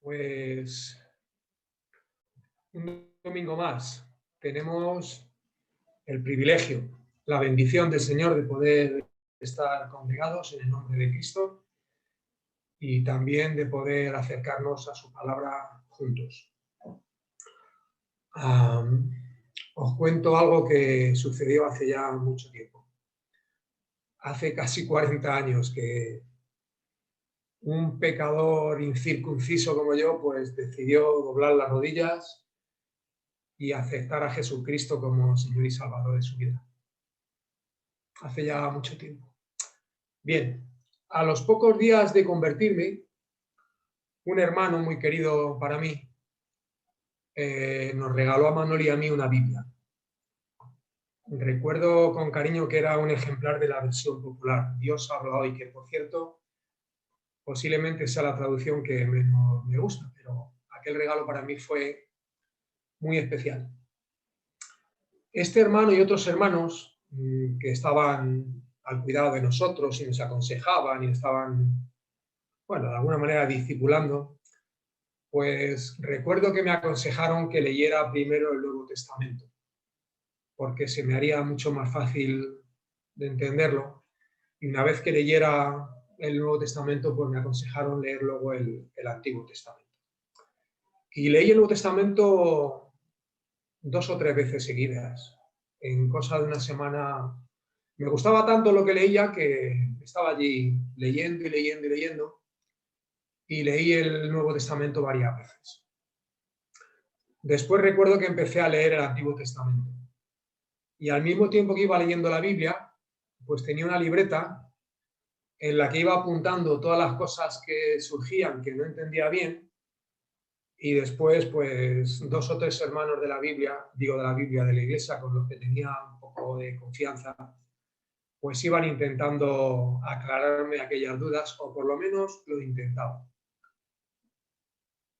Pues un domingo más tenemos el privilegio, la bendición del Señor de poder estar congregados en el nombre de Cristo y también de poder acercarnos a su palabra juntos. Os cuento algo que sucedió hace ya mucho tiempo. Hace casi 40 años que un pecador incircunciso como yo, pues decidió doblar las rodillas y aceptar a Jesucristo como Señor y Salvador de su vida. Hace ya mucho tiempo. Bien, a los pocos días de convertirme, un hermano muy querido para mí nos regaló a Manuel y a mí una Biblia. Recuerdo con cariño que era un ejemplar de la versión popular, Dios habla hoy, que por cierto, posiblemente sea la traducción que menos me gusta, pero aquel regalo para mí fue muy especial. Este hermano y otros hermanos que estaban al cuidado de nosotros y nos aconsejaban y estaban, bueno, de alguna manera discipulando, pues recuerdo que me aconsejaron que leyera primero el Nuevo Testamento, porque se me haría mucho más fácil de entenderlo. Y una vez que leyera el Nuevo Testamento, pues me aconsejaron leer luego el Antiguo Testamento. Y leí el Nuevo Testamento 2 o 3 veces seguidas. En cosa de una semana me gustaba tanto lo que leía que estaba allí leyendo y leyendo y leyendo, y leí el Nuevo Testamento varias veces. Después recuerdo que empecé a leer el Antiguo Testamento. Y al mismo tiempo que iba leyendo la Biblia, pues tenía una libreta en la que iba apuntando todas las cosas que surgían que no entendía bien, y después pues 2 o 3 hermanos de la Biblia, de la iglesia, con los que tenía un poco de confianza, pues iban intentando aclararme aquellas dudas, o por lo menos lo intentaban.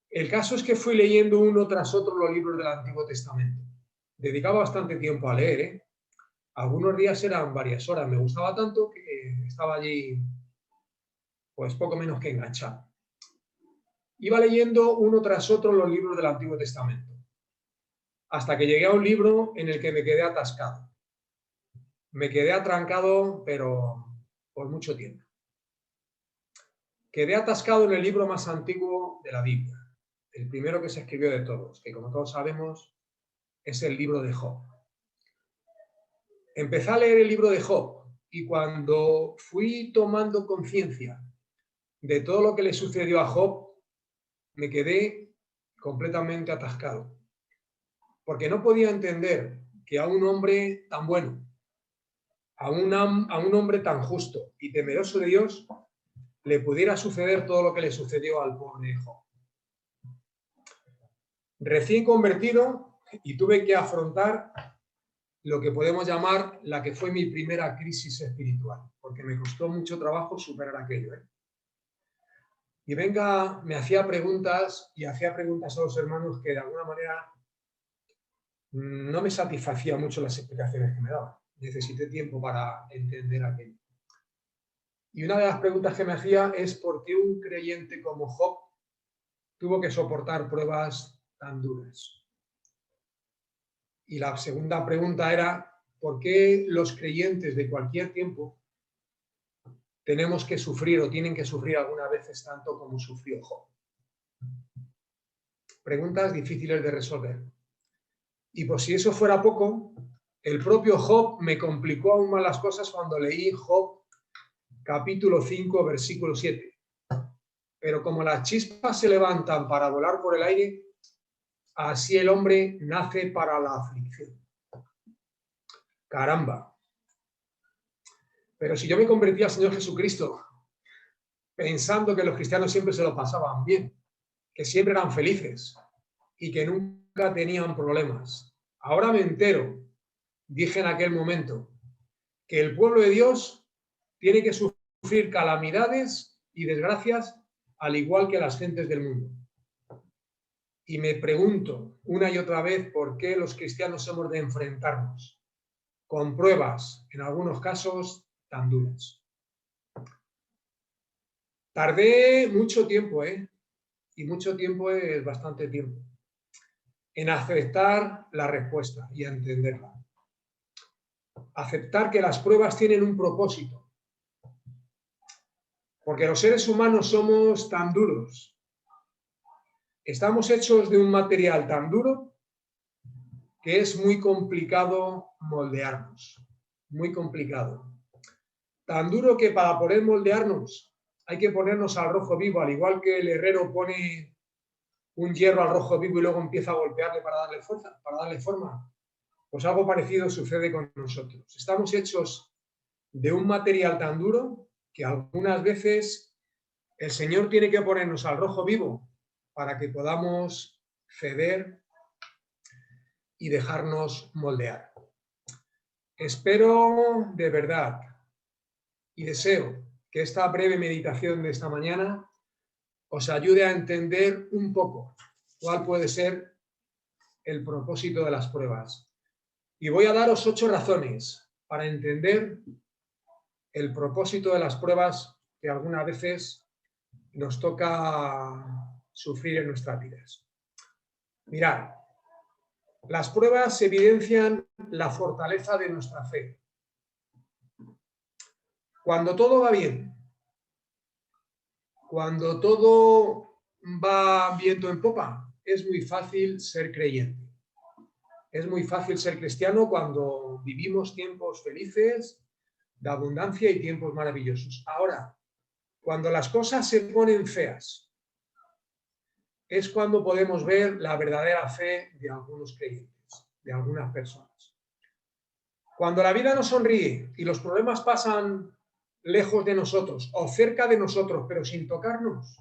El caso es que fui leyendo uno tras otro los libros del Antiguo Testamento. Dedicaba bastante tiempo a leer, ¿eh? Algunos días eran varias horas. Me gustaba tanto que estaba allí pues poco menos que enganchado. Iba leyendo uno tras otro los libros del Antiguo Testamento, hasta que llegué a un libro en el que me quedé atascado. Me quedé atrancado, pero por mucho tiempo. Quedé atascado en el libro más antiguo de la Biblia, el primero que se escribió de todos, que como todos sabemos es el libro de Job. Empecé a leer el libro de Job y cuando fui tomando conciencia de todo lo que le sucedió a Job, me quedé completamente atascado, porque no podía entender que a un hombre tan bueno, a un hombre tan justo y temeroso de Dios, le pudiera suceder todo lo que le sucedió al pobre Job. Recién convertido, y tuve que afrontar lo que podemos llamar la que fue mi primera crisis espiritual, porque me costó mucho trabajo superar aquello, ¿eh? Y venga, me hacía preguntas a los hermanos que de alguna manera no me satisfacía mucho las explicaciones que me daban. Necesité tiempo para entender aquello. Y una de las preguntas que me hacía es por qué un creyente como Job tuvo que soportar pruebas tan duras. Y la segunda pregunta era por qué los creyentes de cualquier tiempo tenemos que sufrir o tienen que sufrir algunas veces tanto como sufrió Job. Preguntas difíciles de resolver. Y por si eso fuera poco, el propio Job me complicó aún más las cosas cuando leí Job capítulo 5, versículo 7. Pero como las chispas se levantan para volar por el aire, así el hombre nace para la aflicción. Caramba. Pero si yo me convertí al Señor Jesucristo pensando que los cristianos siempre se lo pasaban bien, que siempre eran felices y que nunca tenían problemas, ahora me entero, dije en aquel momento, que el pueblo de Dios tiene que sufrir calamidades y desgracias al igual que las gentes del mundo. Y me pregunto una y otra vez por qué los cristianos hemos de enfrentarnos con pruebas, en algunos casos, tan duras. Tardé mucho tiempo, y mucho tiempo es bastante tiempo, en aceptar la respuesta y a entenderla. Aceptar que las pruebas tienen un propósito, porque los seres humanos somos tan duros, estamos hechos de un material tan duro que es muy complicado moldearnos, muy complicado. Tan duro que para poder moldearnos hay que ponernos al rojo vivo, al igual que el herrero pone un hierro al rojo vivo y luego empieza a golpearle para darle fuerza, para darle forma. Pues algo parecido sucede con nosotros. Estamos hechos de un material tan duro que algunas veces el Señor tiene que ponernos al rojo vivo para que podamos ceder y dejarnos moldear. Espero de verdad y deseo que esta breve meditación de esta mañana os ayude a entender un poco cuál puede ser el propósito de las pruebas. Y voy a daros 8 razones para entender el propósito de las pruebas que algunas veces nos toca sufrir en nuestras vidas. Mirad, las pruebas evidencian la fortaleza de nuestra fe. Cuando todo va bien, cuando todo va viento en popa, es muy fácil ser creyente. Es muy fácil ser cristiano cuando vivimos tiempos felices, de abundancia y tiempos maravillosos. Ahora, cuando las cosas se ponen feas, es cuando podemos ver la verdadera fe de algunos creyentes, de algunas personas. Cuando la vida nos sonríe y los problemas pasan lejos de nosotros o cerca de nosotros, pero sin tocarnos,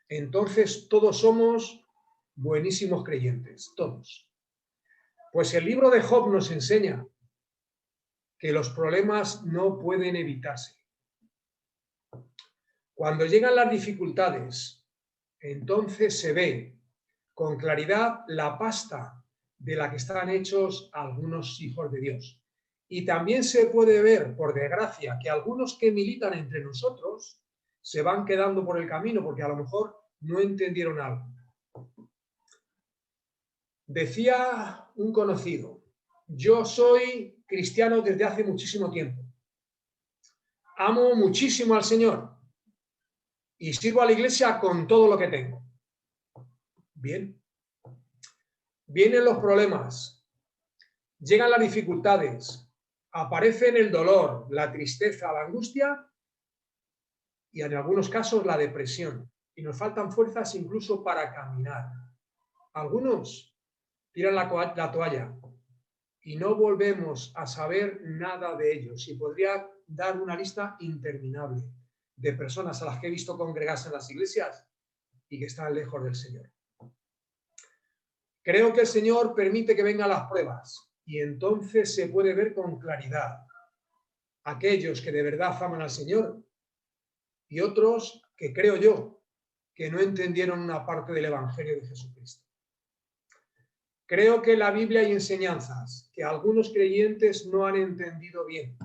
entonces todos somos buenísimos creyentes, todos. Pues el libro de Job nos enseña que los problemas no pueden evitarse. Cuando llegan las dificultades, entonces se ve con claridad la pasta de la que están hechos algunos hijos de Dios. Y también se puede ver, por desgracia, que algunos que militan entre nosotros se van quedando por el camino porque a lo mejor no entendieron algo. Decía un conocido: yo soy cristiano desde hace muchísimo tiempo. Amo muchísimo al Señor y sirvo a la iglesia con todo lo que tengo. Bien. Vienen los problemas, llegan las dificultades, aparecen el dolor, la tristeza, la angustia y en algunos casos la depresión. Y nos faltan fuerzas incluso para caminar. Algunos tiran la toalla y no volvemos a saber nada de ellos. Y podría dar una lista interminable de personas a las que he visto congregarse en las iglesias y que están lejos del Señor. Creo que el Señor permite que vengan las pruebas y entonces se puede ver con claridad aquellos que de verdad aman al Señor y otros que creo yo que no entendieron una parte del Evangelio de Jesucristo. Creo que en la Biblia hay enseñanzas que algunos creyentes no han entendido bien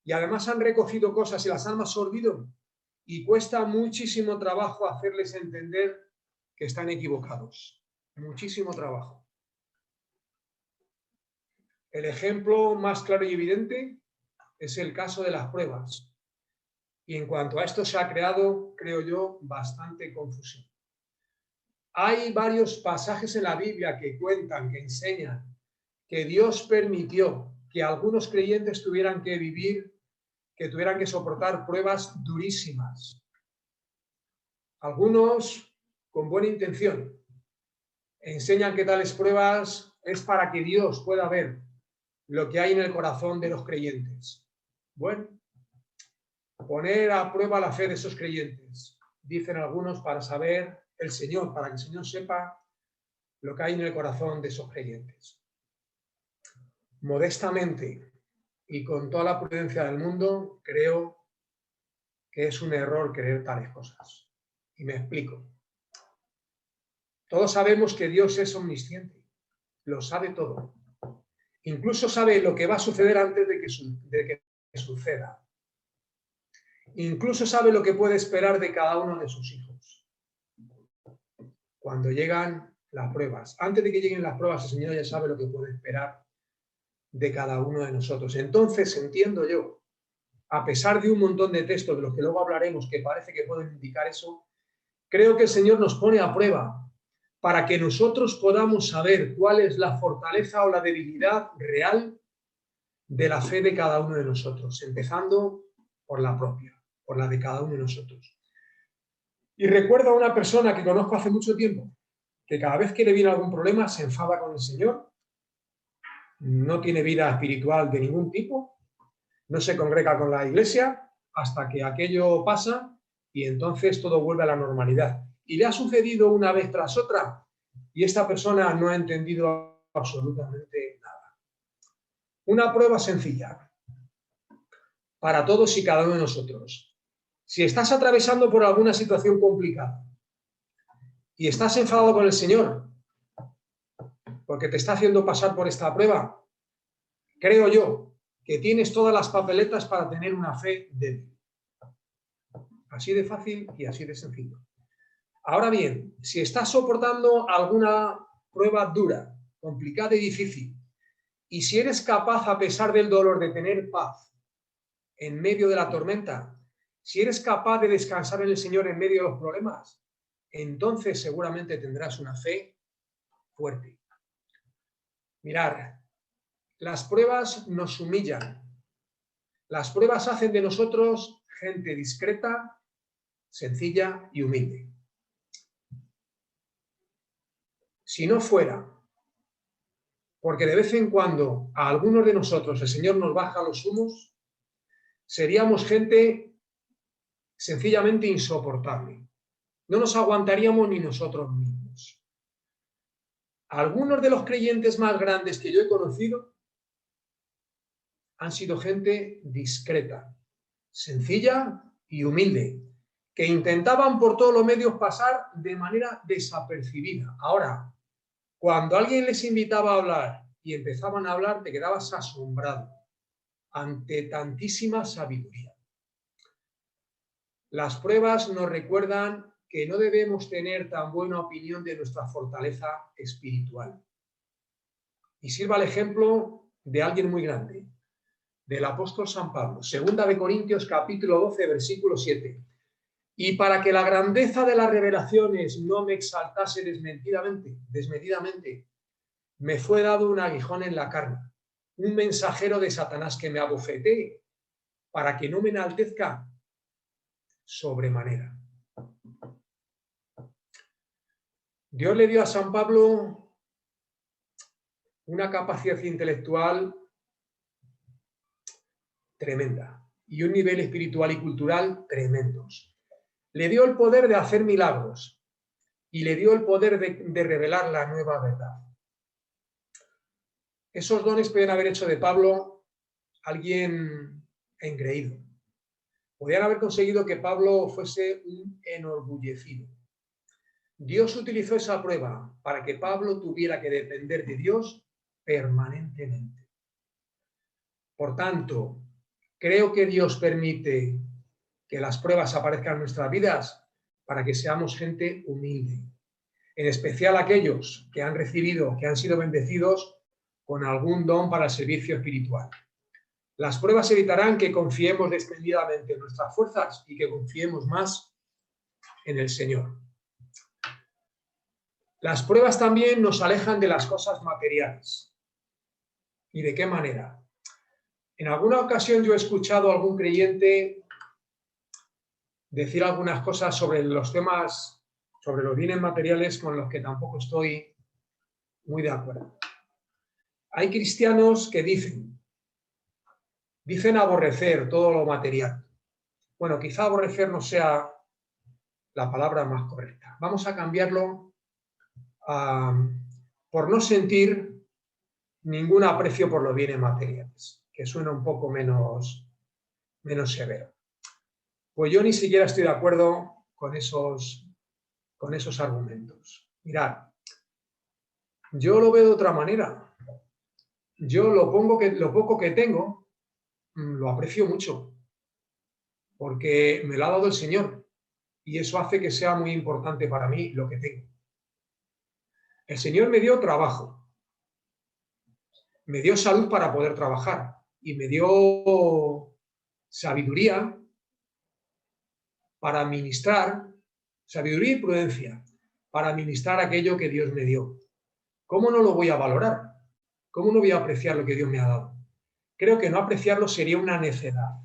y además han recogido cosas y las han absorbido y cuesta muchísimo trabajo hacerles entender que están equivocados. Muchísimo trabajo. El ejemplo más claro y evidente es el caso de las pruebas. Y en cuanto a esto se ha creado, creo yo, bastante confusión. Hay varios pasajes en la Biblia que cuentan, que enseñan que Dios permitió que algunos creyentes tuvieran que vivir, que tuvieran que soportar pruebas durísimas. Algunos con buena intención enseñan que tales pruebas es para que Dios pueda ver lo que hay en el corazón de los creyentes. Bueno, poner a prueba la fe de esos creyentes, dicen algunos, para saber el Señor, para que el Señor sepa lo que hay en el corazón de esos creyentes. Modestamente y con toda la prudencia del mundo, creo que es un error creer tales cosas. Y me explico. Todos sabemos que Dios es omnisciente, lo sabe todo. Incluso sabe lo que va a suceder antes de que suceda. Incluso sabe lo que puede esperar de cada uno de sus hijos. cuando llegan las pruebas. Antes de que lleguen las pruebas, el Señor ya sabe lo que puede esperar de cada uno de nosotros. Entonces, entiendo yo, a pesar de un montón de textos de los que luego hablaremos que parece que pueden indicar eso, creo que el Señor nos pone a prueba para que nosotros podamos saber cuál es la fortaleza o la debilidad real de la fe de cada uno de nosotros, empezando por la propia, por la de cada uno de nosotros. Y recuerdo a una persona que conozco hace mucho tiempo, que cada vez que le viene algún problema se enfada con el Señor, no tiene vida espiritual de ningún tipo, no se congrega con la iglesia hasta que aquello pasa y entonces todo vuelve a la normalidad. Y le ha sucedido una vez tras otra y esta persona no ha entendido absolutamente nada. Una prueba sencilla para todos y cada uno de nosotros. Si estás atravesando por alguna situación complicada y estás enfadado con el Señor porque te está haciendo pasar por esta prueba, creo yo que tienes todas las papeletas para tener una fe débil. Así de fácil y así de sencillo. Ahora bien, si estás soportando alguna prueba dura, complicada y difícil, y si eres capaz, a pesar del dolor, de tener paz en medio de la tormenta, si eres capaz de descansar en el Señor en medio de los problemas, entonces seguramente tendrás una fe fuerte. Mirad, las pruebas nos humillan. Las pruebas hacen de nosotros gente discreta, sencilla y humilde. Si no fuera porque de vez en cuando a algunos de nosotros el Señor nos baja los humos, seríamos gente sencillamente insoportable. No nos aguantaríamos ni nosotros mismos. Algunos de los creyentes más grandes que yo he conocido han sido gente discreta, sencilla y humilde, que intentaban por todos los medios pasar de manera desapercibida. Ahora, cuando alguien les invitaba a hablar y empezaban a hablar, te quedabas asombrado ante tantísima sabiduría. Las pruebas nos recuerdan que no debemos tener tan buena opinión de nuestra fortaleza espiritual. Y sirva el ejemplo de alguien muy grande, del apóstol San Pablo, 2 Corintios capítulo 12, versículo 7. Y para que la grandeza de las revelaciones no me exaltase desmedidamente, me fue dado un aguijón en la carne, un mensajero de Satanás que me abofetee, para que no me enaltezca sobremanera. Dios le dio a San Pablo una capacidad intelectual tremenda y un nivel espiritual y cultural tremendos. Le dio el poder de hacer milagros y le dio el poder de revelar la nueva verdad. Esos dones pueden haber hecho de Pablo alguien engreído. Podrían haber conseguido que Pablo fuese un enorgullecido. Dios utilizó esa prueba para que Pablo tuviera que depender de Dios permanentemente. Por tanto, creo que Dios permite que las pruebas aparezcan en nuestras vidas para que seamos gente humilde. En especial aquellos que han recibido, que han sido bendecidos con algún don para el servicio espiritual. Las pruebas evitarán que confiemos desprendidamente en nuestras fuerzas y que confiemos más en el Señor. Las pruebas también nos alejan de las cosas materiales. ¿Y de qué manera? En alguna ocasión yo he escuchado a algún creyente decir algunas cosas sobre los temas, sobre los bienes materiales con los que tampoco estoy muy de acuerdo. Hay cristianos que dicen aborrecer todo lo material. Bueno, quizá aborrecer no sea la palabra más correcta. Vamos a cambiarlo por no sentir ningún aprecio por los bienes materiales, que suena un poco menos severo. Pues yo ni siquiera estoy de acuerdo con esos argumentos. Mirad, yo lo veo de otra manera. Yo lo poco que tengo lo aprecio mucho, porque me lo ha dado el Señor y eso hace que sea muy importante para mí lo que tengo. El Señor me dio trabajo, me dio salud para poder trabajar y me dio sabiduría para ministrar, sabiduría y prudencia para ministrar aquello que Dios me dio. ¿Cómo no lo voy a valorar? ¿Cómo no voy a apreciar lo que Dios me ha dado? Creo que no apreciarlo sería una necedad.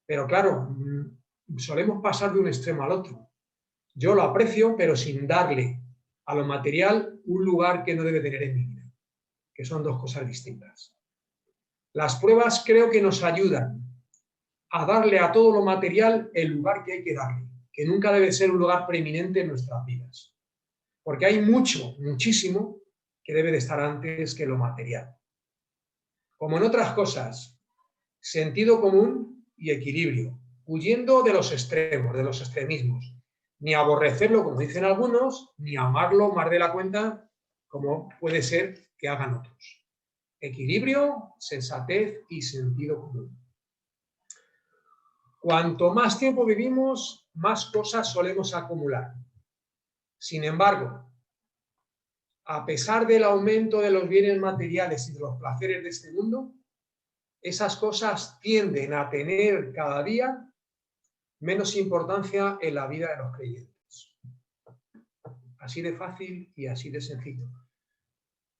Pero claro, solemos pasar de un extremo al otro. Yo lo aprecio, pero sin darle a lo material un lugar que no debe tener en mi vida, que son dos cosas distintas. Las pruebas creo que nos ayudan a darle a todo lo material el lugar que hay que darle, que nunca debe ser un lugar preeminente en nuestras vidas. Porque hay mucho, muchísimo, que debe de estar antes que lo material. Como en otras cosas, sentido común y equilibrio, huyendo de los extremos, de los extremismos. Ni aborrecerlo, como dicen algunos, ni amarlo más de la cuenta, como puede ser que hagan otros. Equilibrio, sensatez y sentido común. Cuanto más tiempo vivimos, más cosas solemos acumular. Sin embargo, a pesar del aumento de los bienes materiales y de los placeres de este mundo, esas cosas tienden a tener cada día menos importancia en la vida de los creyentes. Así de fácil y así de sencillo.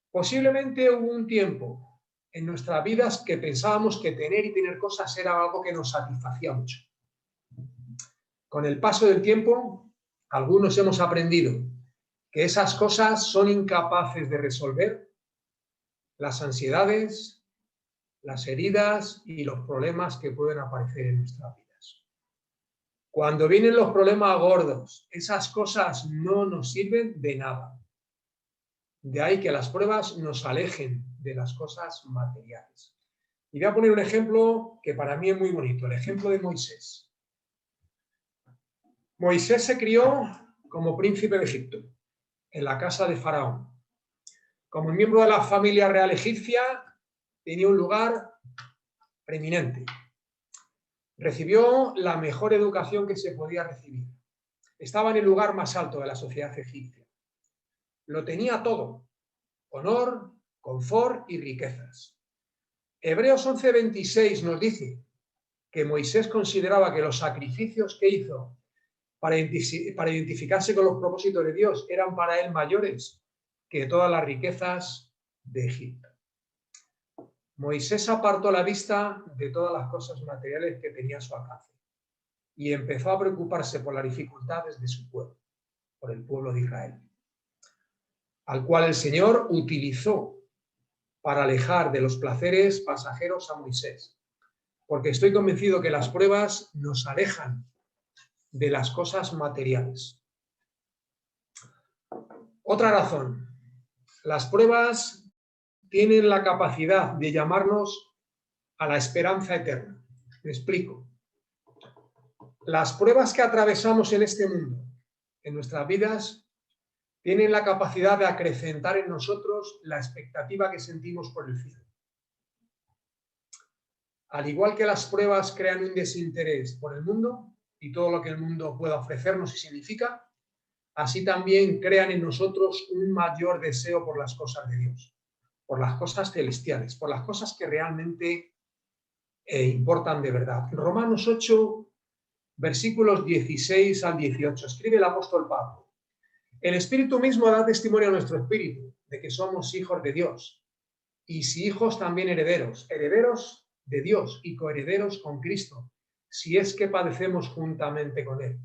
Posiblemente hubo un tiempo en nuestras vidas que pensábamos que tener y tener cosas era algo que nos satisfacía mucho. Con el paso del tiempo, algunos hemos aprendido que esas cosas son incapaces de resolver las ansiedades, las heridas y los problemas que pueden aparecer en nuestras vidas. Cuando vienen los problemas gordos, esas cosas no nos sirven de nada. De ahí que las pruebas nos alejen de las cosas materiales. Y voy a poner un ejemplo que para mí es muy bonito, el ejemplo de Moisés. Moisés se crió como príncipe de Egipto, en la casa de Faraón. Como miembro de la familia real egipcia, tenía un lugar preeminente. Recibió la mejor educación que se podía recibir. Estaba en el lugar más alto de la sociedad egipcia. Lo tenía todo: honor, confort y riquezas. Hebreos 11:26 nos dice que Moisés consideraba que los sacrificios que hizo para identificarse con los propósitos de Dios eran para él mayores que todas las riquezas de Egipto. Moisés apartó la vista de todas las cosas materiales que tenía a su alcance y empezó a preocuparse por las dificultades de su pueblo, por el pueblo de Israel, al cual el Señor utilizó para alejar de los placeres pasajeros a Moisés, porque estoy convencido que las pruebas nos alejan de las cosas materiales. Otra razón, las pruebas tienen la capacidad de llamarnos a la esperanza eterna. Me explico. Las pruebas que atravesamos en este mundo, en nuestras vidas, tienen la capacidad de acrecentar en nosotros la expectativa que sentimos por el cielo. Al igual que las pruebas crean un desinterés por el mundo y todo lo que el mundo pueda ofrecernos y significa, así también crean en nosotros un mayor deseo por las cosas de Dios, por las cosas celestiales, por las cosas que realmente importan de verdad. Romanos 8, versículos 16 al 18, escribe el apóstol Pablo: el Espíritu mismo da testimonio a nuestro espíritu de que somos hijos de Dios, y si hijos también herederos, herederos de Dios y coherederos con Cristo, si es que padecemos juntamente con Él,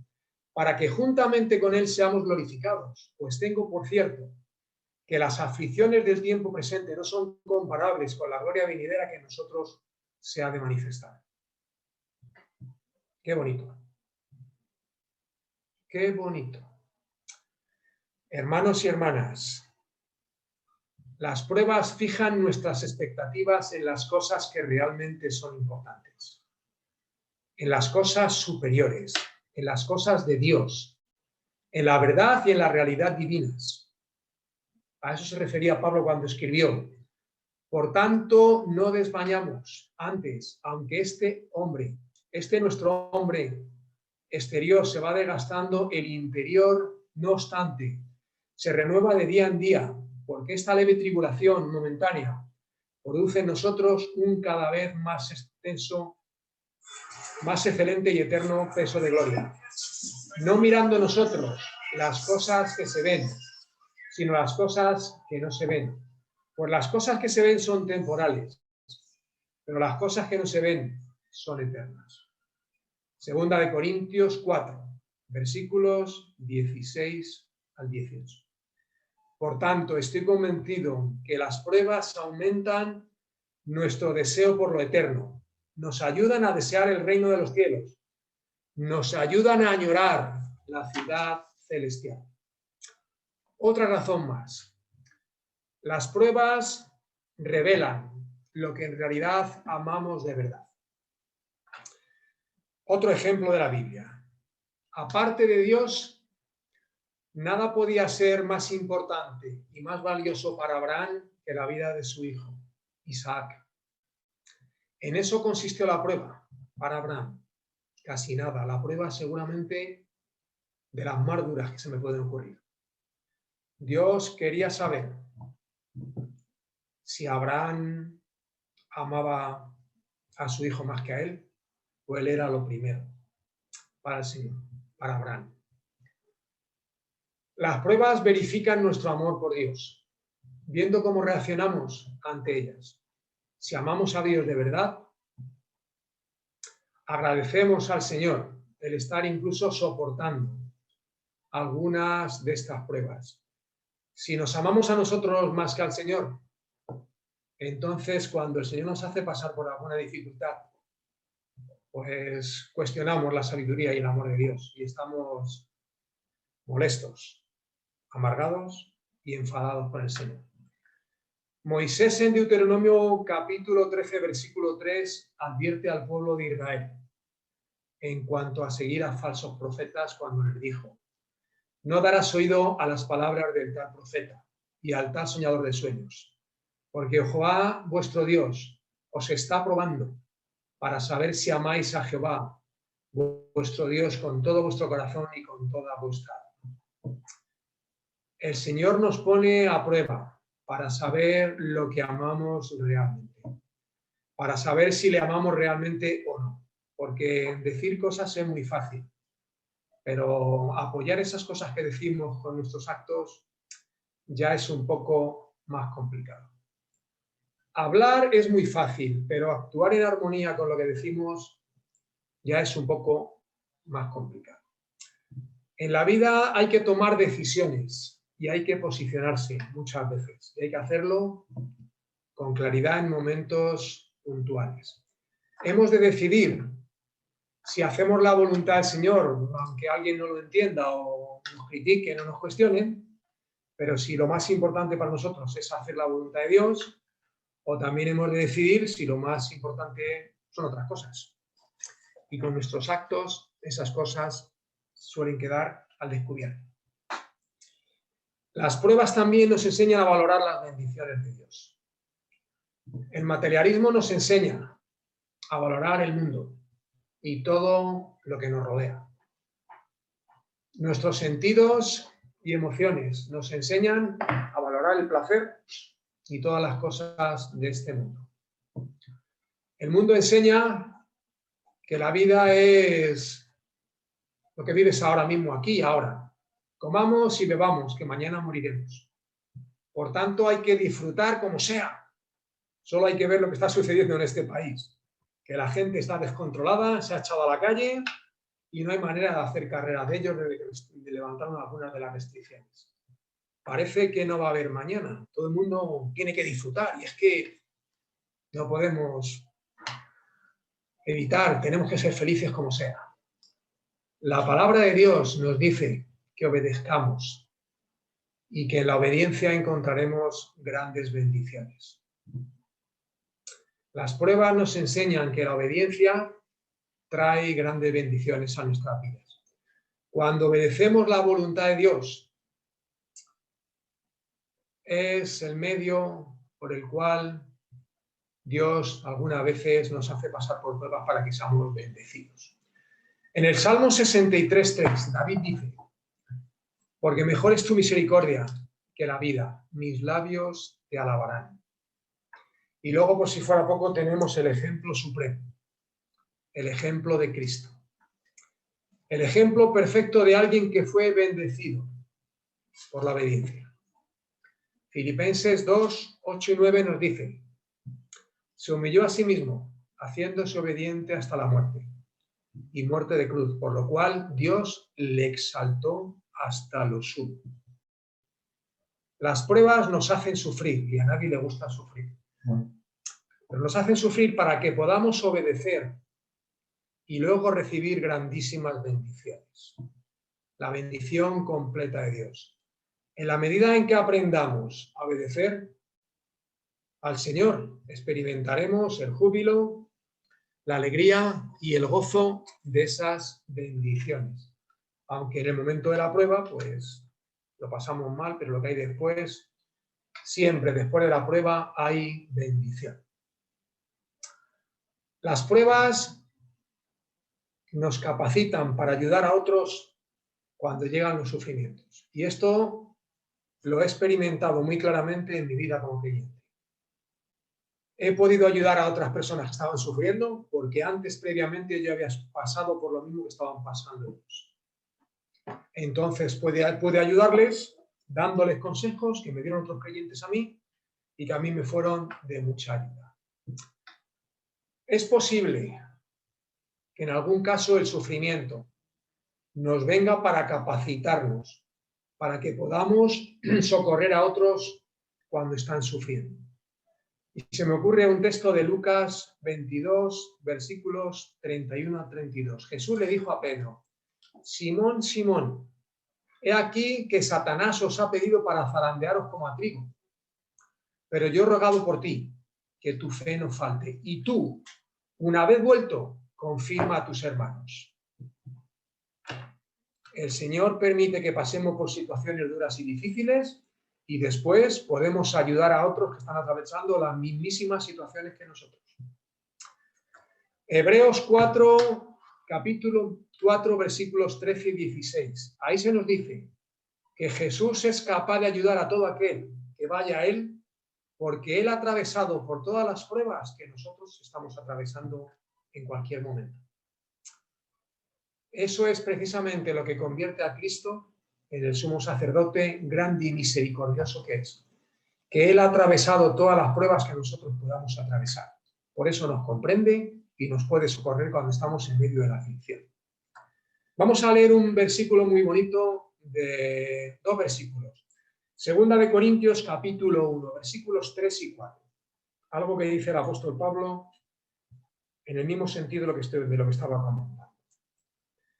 para que juntamente con Él seamos glorificados. Pues tengo por cierto que las aflicciones del tiempo presente no son comparables con la gloria venidera que en nosotros se ha de manifestar. Qué bonito. Qué bonito. Hermanos y hermanas, las pruebas fijan nuestras expectativas en las cosas que realmente son importantes, en las cosas superiores, en las cosas de Dios, en la verdad y en la realidad divinas. A eso se refería Pablo cuando escribió: por tanto, no desmayamos. Antes, aunque nuestro hombre exterior se va desgastando, el interior, no obstante, se renueva de día en día, porque esta leve tribulación momentánea produce en nosotros un cada vez más extenso, más excelente y eterno peso de gloria. No mirando nosotros las cosas que se ven, sino las cosas que no se ven. Pues las cosas que se ven son temporales, pero las cosas que no se ven son eternas. Segunda de Corintios 4, versículos 16 al 18. Por tanto, estoy convencido que las pruebas aumentan nuestro deseo por lo eterno, nos ayudan a desear el reino de los cielos, nos ayudan a añorar la ciudad celestial. Otra razón más. Las pruebas revelan lo que en realidad amamos de verdad. Otro ejemplo de la Biblia. Aparte de Dios, nada podía ser más importante y más valioso para Abraham que la vida de su hijo, Isaac. En eso consistió la prueba para Abraham. Casi nada. La prueba seguramente de las más duras que se me pueden ocurrir. Dios quería saber si Abraham amaba a su hijo más que a él, o él era lo primero para el Señor, para Abraham. Las pruebas verifican nuestro amor por Dios, viendo cómo reaccionamos ante ellas. Si amamos a Dios de verdad, agradecemos al Señor el estar incluso soportando algunas de estas pruebas. Si nos amamos a nosotros más que al Señor, entonces cuando el Señor nos hace pasar por alguna dificultad, pues cuestionamos la sabiduría y el amor de Dios y estamos molestos, amargados y enfadados con el Señor. Moisés en Deuteronomio capítulo 13, versículo 3, advierte al pueblo de Israel en cuanto a seguir a falsos profetas cuando les dijo: no darás oído a las palabras del tal profeta y al tal soñador de sueños, porque Jehová vuestro Dios os está probando para saber si amáis a Jehová vuestro Dios con todo vuestro corazón y con toda vuestra alma. El Señor nos pone a prueba para saber lo que amamos realmente, para saber si le amamos realmente o no, porque decir cosas es muy fácil, pero apoyar esas cosas que decimos con nuestros actos ya es un poco más complicado. Hablar es muy fácil, pero actuar en armonía con lo que decimos ya es un poco más complicado. En la vida hay que tomar decisiones y hay que posicionarse muchas veces. Y hay que hacerlo con claridad en momentos puntuales. Hemos de decidir si hacemos la voluntad del Señor, aunque alguien no lo entienda o nos critique, no nos cuestionen, pero si lo más importante para nosotros es hacer la voluntad de Dios, o también hemos de decidir si lo más importante son otras cosas. Y con nuestros actos, esas cosas suelen quedar al descubierto. Las pruebas también nos enseñan a valorar las bendiciones de Dios. El materialismo nos enseña a valorar el mundo y todo lo que nos rodea. Nuestros sentidos y emociones nos enseñan a valorar el placer y todas las cosas de este mundo. El mundo enseña que la vida es lo que vives ahora mismo, aquí y ahora. Comamos y bebamos, que mañana moriremos. Por tanto, hay que disfrutar como sea. Solo hay que ver lo que está sucediendo en este país. Que la gente está descontrolada, se ha echado a la calle y no hay manera de hacer carrera de ellos, de levantar algunas de las restricciones. Parece que no va a haber mañana. Todo el mundo tiene que disfrutar y es que no podemos evitar, tenemos que ser felices como sea. La palabra de Dios nos dice que obedezcamos y que en la obediencia encontraremos grandes bendiciones. Las pruebas nos enseñan que la obediencia trae grandes bendiciones a nuestras vidas. Cuando obedecemos la voluntad de Dios, es el medio por el cual Dios algunas veces nos hace pasar por pruebas para que seamos bendecidos. En el Salmo 63:3, David dice: Porque mejor es tu misericordia que la vida, mis labios te alabarán. Y luego, por si fuera poco, tenemos el ejemplo supremo, el ejemplo de Cristo. El ejemplo perfecto de alguien que fue bendecido por la obediencia. Filipenses 2, 8 y 9 nos dice: se humilló a sí mismo, haciéndose obediente hasta la muerte, y muerte de cruz, por lo cual Dios le exaltó hasta lo sumo. Las pruebas nos hacen sufrir, y a nadie le gusta sufrir. Pero nos hacen sufrir para que podamos obedecer y luego recibir grandísimas bendiciones. La bendición completa de Dios. En la medida en que aprendamos a obedecer al Señor, experimentaremos el júbilo, la alegría y el gozo de esas bendiciones. Aunque en el momento de la prueba, pues lo pasamos mal, pero lo que hay después, siempre después de la prueba hay bendición. Las pruebas nos capacitan para ayudar a otros cuando llegan los sufrimientos. Y esto lo he experimentado muy claramente en mi vida como creyente. He podido ayudar a otras personas que estaban sufriendo porque antes, previamente, yo había pasado por lo mismo que estaban pasando ellos. Entonces pude ayudarles dándoles consejos que me dieron otros creyentes a mí y que a mí me fueron de mucha ayuda. Es posible que en algún caso el sufrimiento nos venga para capacitarnos, para que podamos socorrer a otros cuando están sufriendo. Y se me ocurre un texto de Lucas 22, versículos 31 a 32. Jesús le dijo a Pedro: Simón, Simón, he aquí que Satanás os ha pedido para zarandearos como a trigo. Pero yo he rogado por ti, que tu fe no falte. Y tú, una vez vuelto, confirma a tus hermanos. El Señor permite que pasemos por situaciones duras y difíciles y después podemos ayudar a otros que están atravesando las mismísimas situaciones que nosotros. Hebreos 4, capítulo 4, versículos 13 y 16. Ahí se nos dice que Jesús es capaz de ayudar a todo aquel que vaya a Él, porque Él ha atravesado por todas las pruebas que nosotros estamos atravesando en cualquier momento. Eso es precisamente lo que convierte a Cristo en el sumo sacerdote grande y misericordioso que es. Que Él ha atravesado todas las pruebas que nosotros podamos atravesar. Por eso nos comprende y nos puede socorrer cuando estamos en medio de la aflicción. Vamos a leer un versículo muy bonito, de dos versículos. Segunda de Corintios, capítulo 1, versículos 3 y 4. Algo que dice el apóstol Pablo en el mismo sentido de lo que estaba comentando.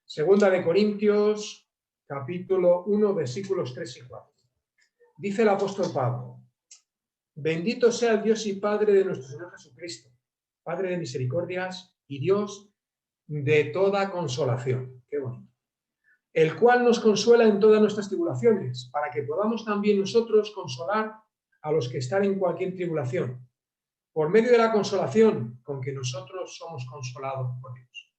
Segunda de Corintios, capítulo 1, versículos 3 y 4. Dice el apóstol Pablo: bendito sea el Dios y Padre de nuestro Señor Jesucristo, Padre de misericordias y Dios de toda consolación. Qué bonito. El cual nos consuela en todas nuestras tribulaciones, para que podamos también nosotros consolar a los que están en cualquier tribulación, por medio de la consolación con que nosotros somos consolados por Dios.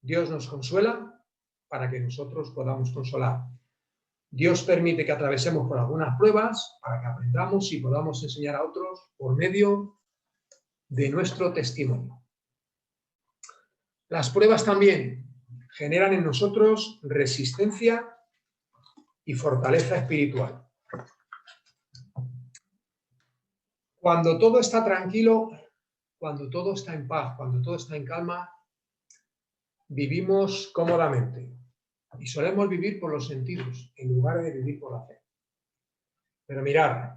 Dios nos consuela para que nosotros podamos consolar. Dios permite que atravesemos por algunas pruebas para que aprendamos y podamos enseñar a otros por medio de nuestro testimonio. Las pruebas también generan en nosotros resistencia y fortaleza espiritual. Cuando todo está tranquilo, cuando todo está en paz, cuando todo está en calma, vivimos cómodamente y solemos vivir por los sentidos en lugar de vivir por la fe. Pero mirad,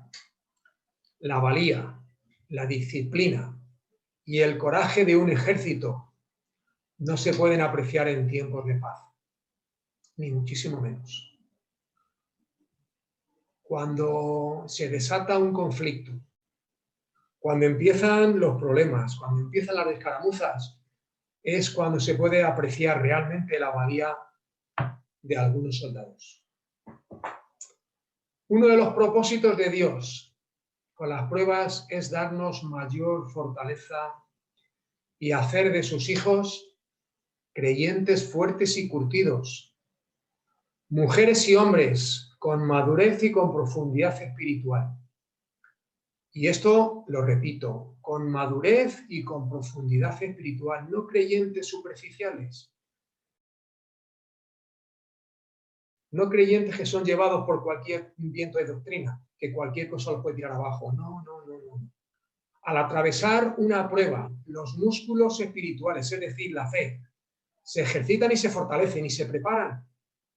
la valía, la disciplina y el coraje de un ejército no se pueden apreciar en tiempos de paz, ni muchísimo menos. Cuando se desata un conflicto, cuando empiezan los problemas, cuando empiezan las escaramuzas, es cuando se puede apreciar realmente la valía de algunos soldados. Uno de los propósitos de Dios con las pruebas es darnos mayor fortaleza y hacer de sus hijos creyentes fuertes y curtidos, Mujeres y hombres con madurez y con profundidad espiritual. Y esto lo repito, con madurez y con profundidad espiritual, no creyentes superficiales. No creyentes que son llevados por cualquier viento de doctrina, que cualquier cosa los puede tirar abajo. No, no, no, no. Al atravesar una prueba, los músculos espirituales, es decir, la fe, se ejercitan y se fortalecen y se preparan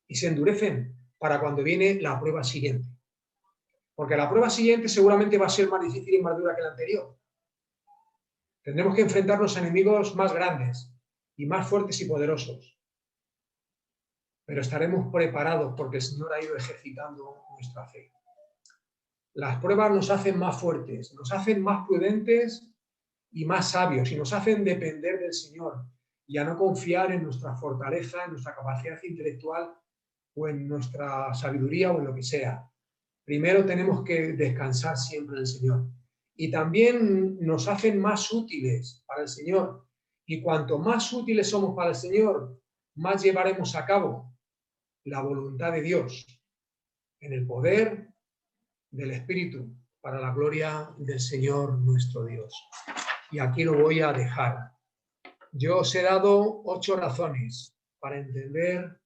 y se endurecen para cuando viene la prueba siguiente. Porque la prueba siguiente seguramente va a ser más difícil y más dura que la anterior. Tendremos que enfrentarnos a enemigos más grandes y más fuertes y poderosos. Pero estaremos preparados porque el Señor ha ido ejercitando nuestra fe. Las pruebas nos hacen más fuertes, nos hacen más prudentes y más sabios y nos hacen depender del Señor y a no confiar en nuestra fortaleza, en nuestra capacidad intelectual o en nuestra sabiduría o en lo que sea. Primero tenemos que descansar siempre en el Señor. Y también nos hacen más útiles para el Señor. Y cuanto más útiles somos para el Señor, más llevaremos a cabo la voluntad de Dios en el poder del Espíritu para la gloria del Señor nuestro Dios. Y aquí lo voy a dejar. Yo os he dado 8 razones para entender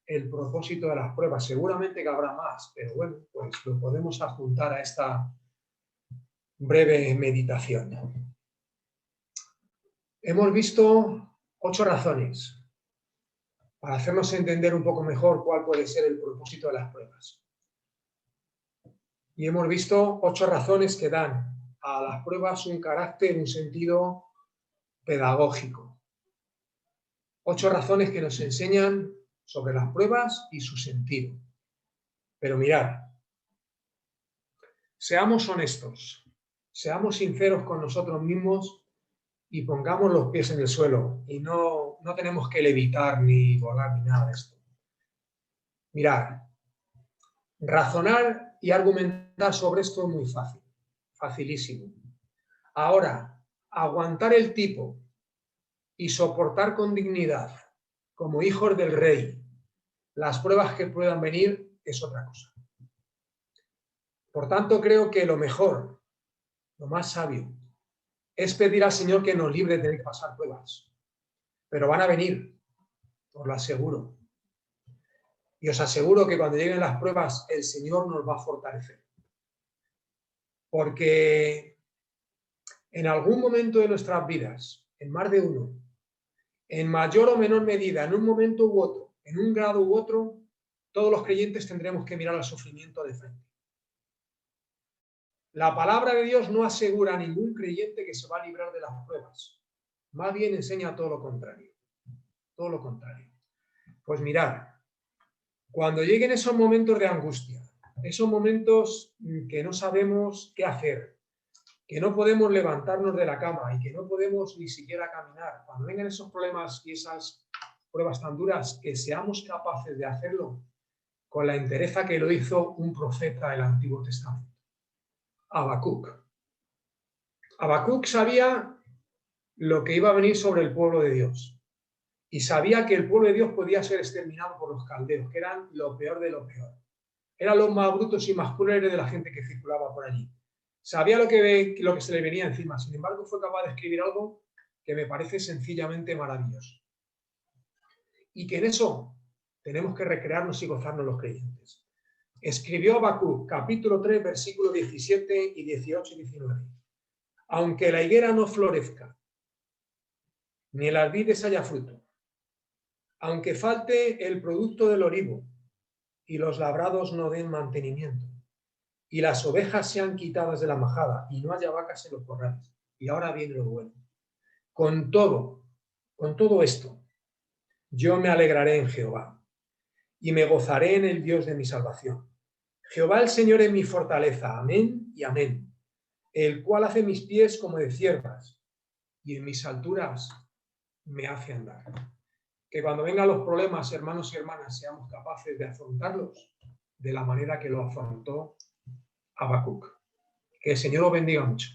el propósito de las pruebas. Seguramente que habrá más, pero bueno, pues lo podemos adjuntar a esta breve meditación. Hemos visto 8 razones para hacernos entender un poco mejor cuál puede ser el propósito de las pruebas. Y hemos visto 8 razones que dan a las pruebas un carácter, un sentido pedagógico. 8 razones que nos enseñan sobre las pruebas y su sentido. Pero mirad, seamos honestos, seamos sinceros con nosotros mismos y pongamos los pies en el suelo. Y no tenemos que levitar ni volar ni nada de esto. Mirad, razonar y argumentar sobre esto es muy fácil, facilísimo. Ahora, aguantar el tipo y soportar con dignidad, como hijos del rey, las pruebas que puedan venir es otra cosa. Por tanto, creo que lo mejor, lo más sabio, es pedir al Señor que nos libre de tener que pasar pruebas. Pero van a venir, os lo aseguro. Y os aseguro que cuando lleguen las pruebas, el Señor nos va a fortalecer. Porque en algún momento de nuestras vidas, en más de uno, en mayor o menor medida, en un momento u otro, en un grado u otro, todos los creyentes tendremos que mirar al sufrimiento de frente. La palabra de Dios no asegura a ningún creyente que se va a librar de las pruebas. Más bien enseña todo lo contrario. Todo lo contrario. Pues mirad, cuando lleguen esos momentos de angustia, esos momentos que no sabemos qué hacer, que no podemos levantarnos de la cama y que no podemos ni siquiera caminar, cuando vengan esos problemas y esas pruebas tan duras, que seamos capaces de hacerlo con la entereza que lo hizo un profeta del Antiguo Testamento. Habacuc. Habacuc sabía lo que iba a venir sobre el pueblo de Dios y sabía que el pueblo de Dios podía ser exterminado por los caldeos, que eran lo peor de lo peor. Eran los más brutos y más crueles de la gente que circulaba por allí. Sabía lo que se le venía encima, sin embargo fue capaz de escribir algo que me parece sencillamente maravilloso. Y que en eso tenemos que recrearnos y gozarnos los creyentes. Escribió Habacuc, capítulo 3, versículos 17 y 18 y 19. Aunque la higuera no florezca, ni en las vides haya fruto, aunque falte el producto del olivo y los labrados no den mantenimiento, y las ovejas sean quitadas de la majada y no haya vacas en los corrales. Y ahora viene lo bueno. Con todo esto, yo me alegraré en Jehová y me gozaré en el Dios de mi salvación. Jehová el Señor es mi fortaleza. Amén y amén. El cual hace mis pies como de ciervas y en mis alturas me hace andar. Que cuando vengan los problemas, hermanos y hermanas, seamos capaces de afrontarlos de la manera que lo afrontó Habacuc. Que el Señor os bendiga mucho.